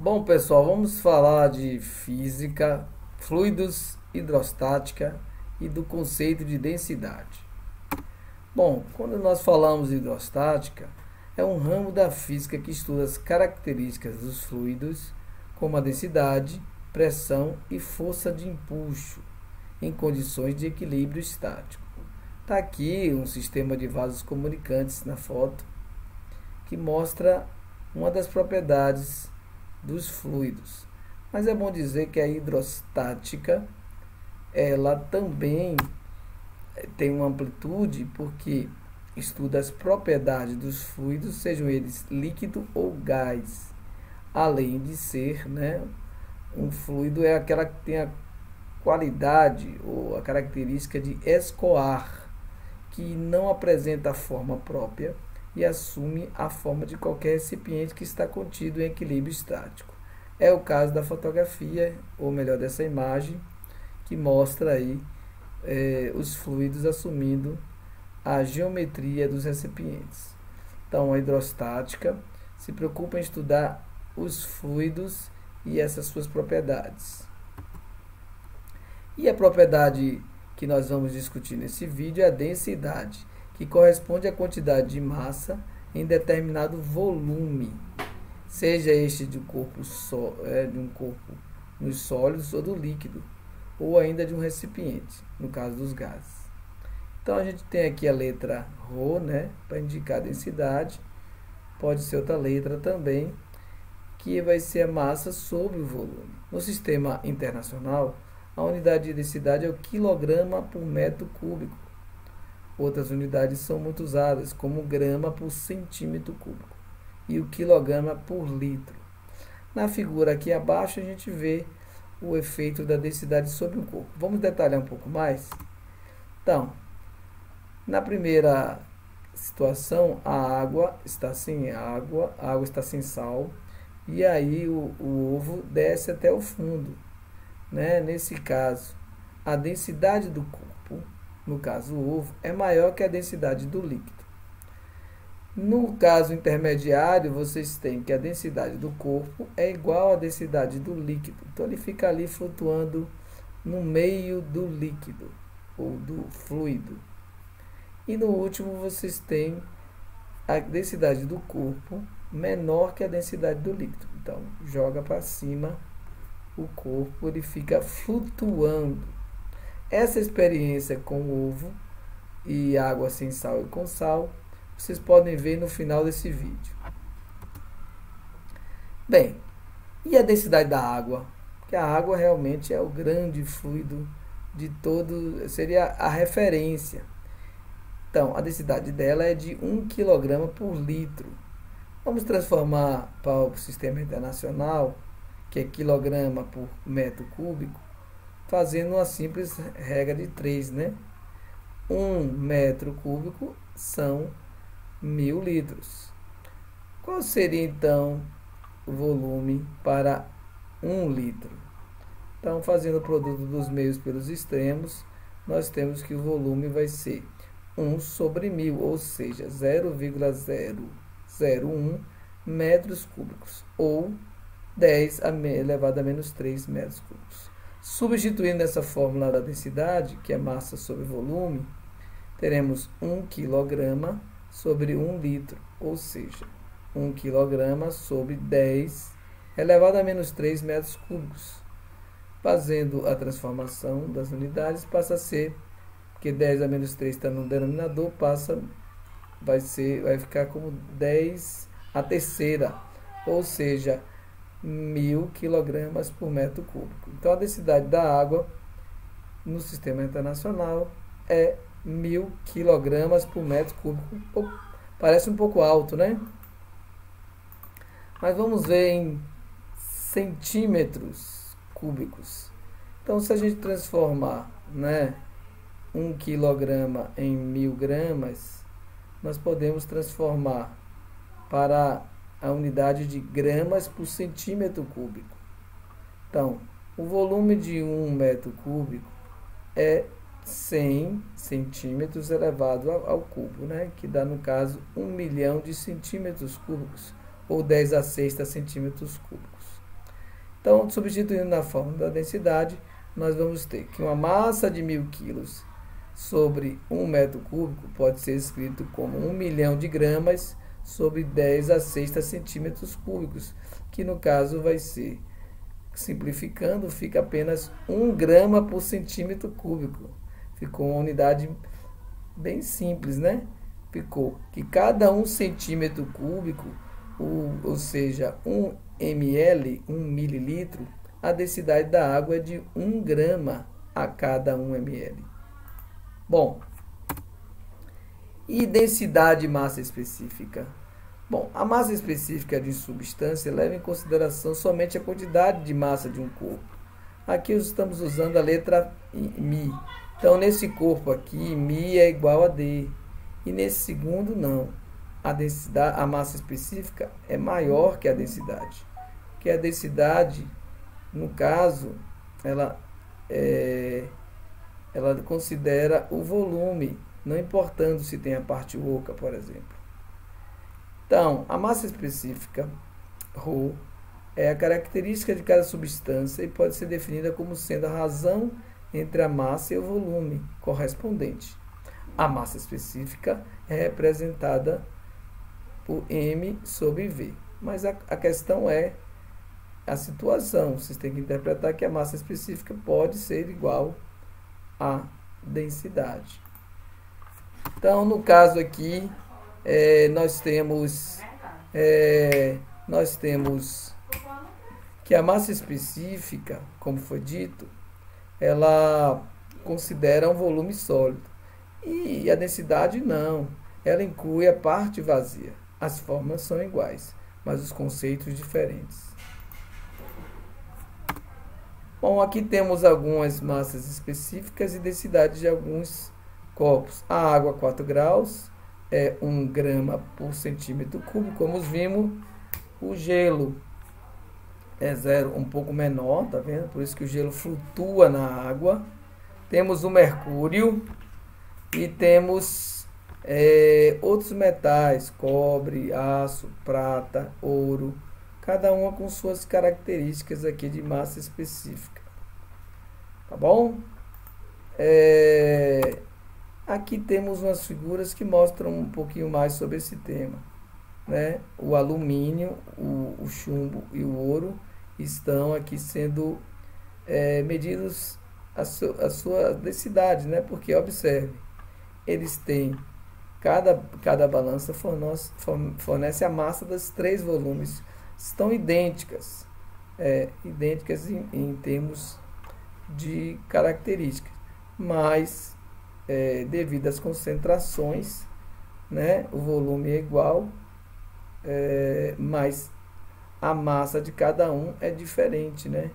Bom, pessoal, vamos falar de física, fluidos, hidrostática e do conceito de densidade. Bom, quando nós falamos de hidrostática, é um ramo da física que estuda as características dos fluidos, como a densidade, pressão e força de empuxo, em condições de equilíbrio estático. Está aqui um sistema de vasos comunicantes na foto, que mostra uma das propriedades dos fluidos. Mas é bom dizer que a hidrostática, ela também tem uma amplitude porque estuda as propriedades dos fluidos, sejam eles líquido ou gás. Além de ser, um fluido é aquela que tem a qualidade ou a característica de escoar, que não apresenta forma própria e assume a forma de qualquer recipiente que está contido em equilíbrio estático. É o caso da fotografia, ou melhor, dessa imagem, que mostra aí os fluidos assumindo a geometria dos recipientes. Então, a hidrostática se preocupa em estudar os fluidos e essas suas propriedades. E a propriedade que nós vamos discutir nesse vídeo é a densidade, que corresponde à quantidade de massa em determinado volume, seja este de um corpo nos sólidos ou do líquido, ou ainda de um recipiente, no caso dos gases. Então a gente tem aqui a letra ρ, para indicar a densidade. Pode ser outra letra também, que vai ser a massa sobre o volume. No sistema internacional, a unidade de densidade é o quilograma por metro cúbico. Outras unidades são muito usadas, como grama por centímetro cúbico e o quilograma por litro. Na figura aqui abaixo a gente vê o efeito da densidade sobre o corpo. Vamos detalhar um pouco mais? Então, na primeira situação, a água está sem água, a água está sem sal, e aí o ovo desce até o fundo. Nesse caso, a densidade do corpo, no caso o ovo, é maior que a densidade do líquido. No caso intermediário, vocês têm que a densidade do corpo é igual à densidade do líquido. Então ele fica ali flutuando no meio do líquido ou do fluido. E no último vocês têm a densidade do corpo menor que a densidade do líquido. Então joga para cima o corpo, ele fica flutuando. Essa experiência com o ovo e água sem sal e com sal, vocês podem ver no final desse vídeo. Bem, e a densidade da água? Porque a água realmente é o grande fluido de todo, seria a referência. Então, a densidade dela é de 1 kg por litro. Vamos transformar para o sistema internacional, que é quilograma por metro cúbico, fazendo uma simples regra de 3, 1 metro cúbico são 1000 litros. Qual seria então o volume para 1 litro? Então, fazendo o produto dos meios pelos extremos, nós temos que o volume vai ser 1 sobre 1000, ou seja, 0,001 metros cúbicos, ou 10 elevado a menos 3 metros cúbicos. Substituindo essa fórmula da densidade, que é massa sobre volume, teremos 1 kg sobre 1 litro, ou seja, 1 kg sobre 10 elevado a menos 3 metros cúbicos. Fazendo a transformação das unidades, passa a ser, porque 10 a menos 3 está no denominador, vai ficar como 10 a terceira, ou seja, 1000 kg por metro cúbico. Então a densidade da água no sistema internacional é 1000 kg por metro cúbico. Parece um pouco alto, Mas vamos ver em centímetros cúbicos. Então, se a gente transformar 1 kg em 1000 gramas, nós podemos transformar para a unidade de gramas por centímetro cúbico. Então, o volume de 1 metro cúbico é 100 centímetros elevado ao cubo, que dá, no caso, 1 milhão de centímetros cúbicos, ou 10 a sexta centímetros cúbicos. Então, substituindo na fórmula da densidade, nós vamos ter que uma massa de 1000 kg sobre 1 metro cúbico pode ser escrito como 1 milhão de gramas sobre 10 a 6 centímetros cúbicos, que no caso vai ser, simplificando, fica apenas 1 grama por centímetro cúbico. Ficou uma unidade bem simples, né? Ficou que cada 1 centímetro cúbico, ou seja, 1 ml, 1 mililitro, a densidade da água é de 1 grama a cada 1 ml. Bom, e densidade e massa específica? Bom, a massa específica de substância leva em consideração somente a quantidade de massa de um corpo. Aqui estamos usando a letra μ. Então, nesse corpo aqui, μ é igual a D. E nesse segundo, não. A massa específica é maior que a densidade. Porque a densidade, no caso, ela considera o volume, não importando se tem a parte oca, por exemplo. Então, a massa específica, ρ, é a característica de cada substância e pode ser definida como sendo a razão entre a massa e o volume correspondente. A massa específica é representada por m sobre v. Mas a questão é a situação. Vocês têm que interpretar que a massa específica pode ser igual à densidade. Então, no caso aqui, nós temos que a massa específica, como foi dito, ela considera um volume sólido. E a densidade não, ela inclui a parte vazia. As formas são iguais, mas os conceitos diferentes. Bom, aqui temos algumas massas específicas e densidades de alguns corpos. A água 4 graus é 1 grama por centímetro cúbico, como vimos. O gelo é um pouco menor, tá vendo? Por isso que o gelo flutua na água. Temos o mercúrio e temos outros metais, cobre, aço, prata, ouro, cada uma com suas características aqui de massa específica. Tá bom? Aqui temos umas figuras que mostram um pouquinho mais sobre esse tema, né? O alumínio, o chumbo e o ouro estão aqui sendo medidos a sua densidade, né? Porque, observe, eles têm, cada balança fornece a massa dos 3 volumes, estão idênticas, idênticas em termos de características, mas devido às concentrações, né, o volume é igual, mas a massa de cada um é diferente, né?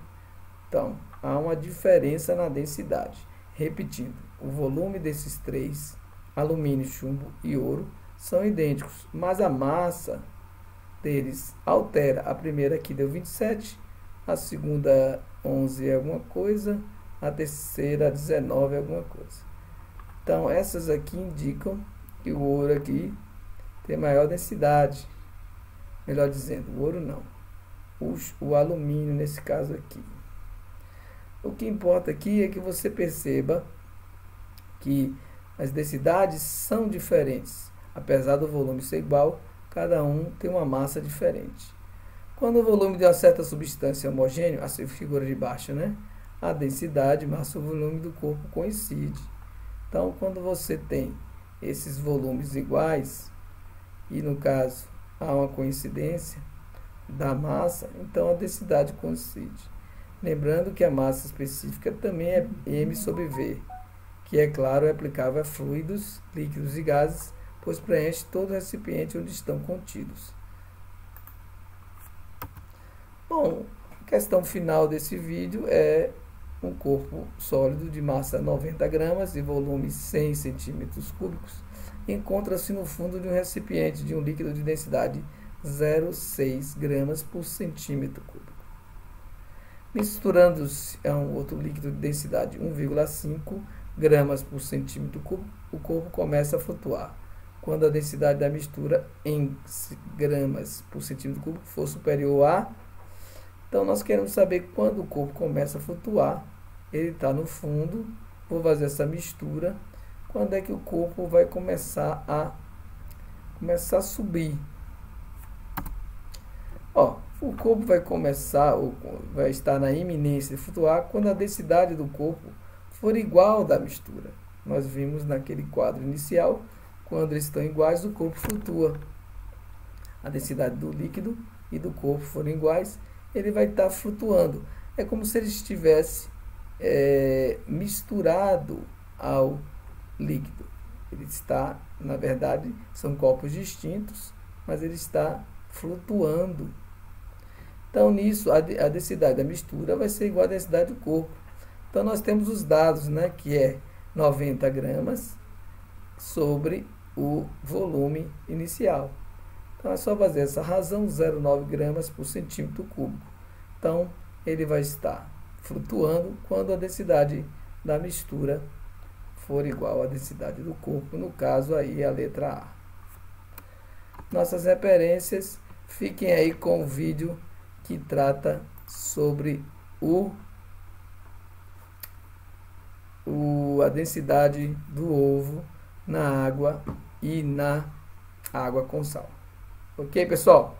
Então, há uma diferença na densidade. Repetindo, o volume desses 3, alumínio, chumbo e ouro, são idênticos, mas a massa deles altera. A primeira aqui deu 27, a segunda 11 é alguma coisa, a terceira 19 é alguma coisa. Então, essas aqui indicam que o ouro aqui tem maior densidade. Melhor dizendo, o ouro não. O alumínio, nesse caso aqui. O que importa aqui é que você perceba que as densidades são diferentes. Apesar do volume ser igual, cada um tem uma massa diferente. Quando o volume de uma certa substância é homogêneo, a figura de baixo, né? A densidade, massa e o volume do corpo coincidem. Então, quando você tem esses volumes iguais, e no caso há uma coincidência da massa, então a densidade coincide. Lembrando que a massa específica também é m sobre v, que é claro, é aplicável a fluidos, líquidos e gases, pois preenche todo o recipiente onde estão contidos. Bom, a questão final desse vídeo é um corpo sólido de massa 90 gramas e volume 100 centímetros cúbicos encontra-se no fundo de um recipiente de um líquido de densidade 0,6 gramas por centímetro cúbico. Misturando-se a um outro líquido de densidade 1,5 gramas por centímetro cúbico, o corpo começa a flutuar. Quando a densidade da mistura em gramas por centímetro cúbico for superior a, Então nós queremos saber quando o corpo começa a flutuar. Ele está no fundo, vou fazer essa mistura. Quando é que o corpo vai começar a subir? Ó, o corpo vai estar na iminência de flutuar quando a densidade do corpo for igual à da mistura. Nós vimos naquele quadro inicial, quando eles estão iguais, o corpo flutua. A densidade do líquido e do corpo forem iguais, ele vai estar flutuando. É como se ele estivesse misturado ao líquido. Ele está, na verdade, são corpos distintos, mas ele está flutuando. Então, nisso, a densidade da mistura vai ser igual à densidade do corpo. Então, nós temos os dados, né, que é 90 gramas sobre o volume inicial. Então, é só fazer essa razão, 0,9 gramas por centímetro cúbico. Então, ele vai estar flutuando quando a densidade da mistura for igual à densidade do corpo, no caso aí a letra A. Nossas referências, fiquem aí com o vídeo que trata sobre a densidade do ovo na água e na água com sal. Ok, pessoal?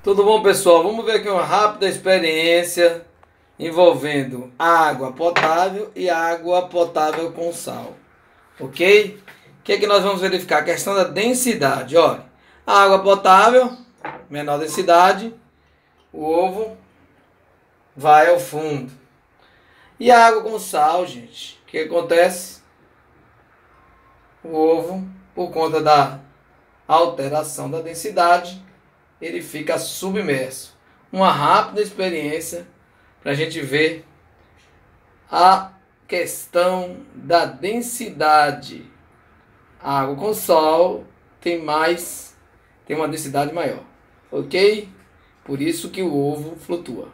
Tudo bom, pessoal? Vamos ver aqui uma rápida experiência envolvendo água potável e água potável com sal. Ok? O que é que nós vamos verificar? A questão da densidade. Olha, a água potável, menor densidade, o ovo vai ao fundo. E a água com sal, gente, o que acontece? O ovo, por conta da alteração da densidade, ele fica submerso. Uma rápida experiência para a gente ver a questão da densidade. A água com sal tem uma densidade maior, ok? Por isso que o ovo flutua.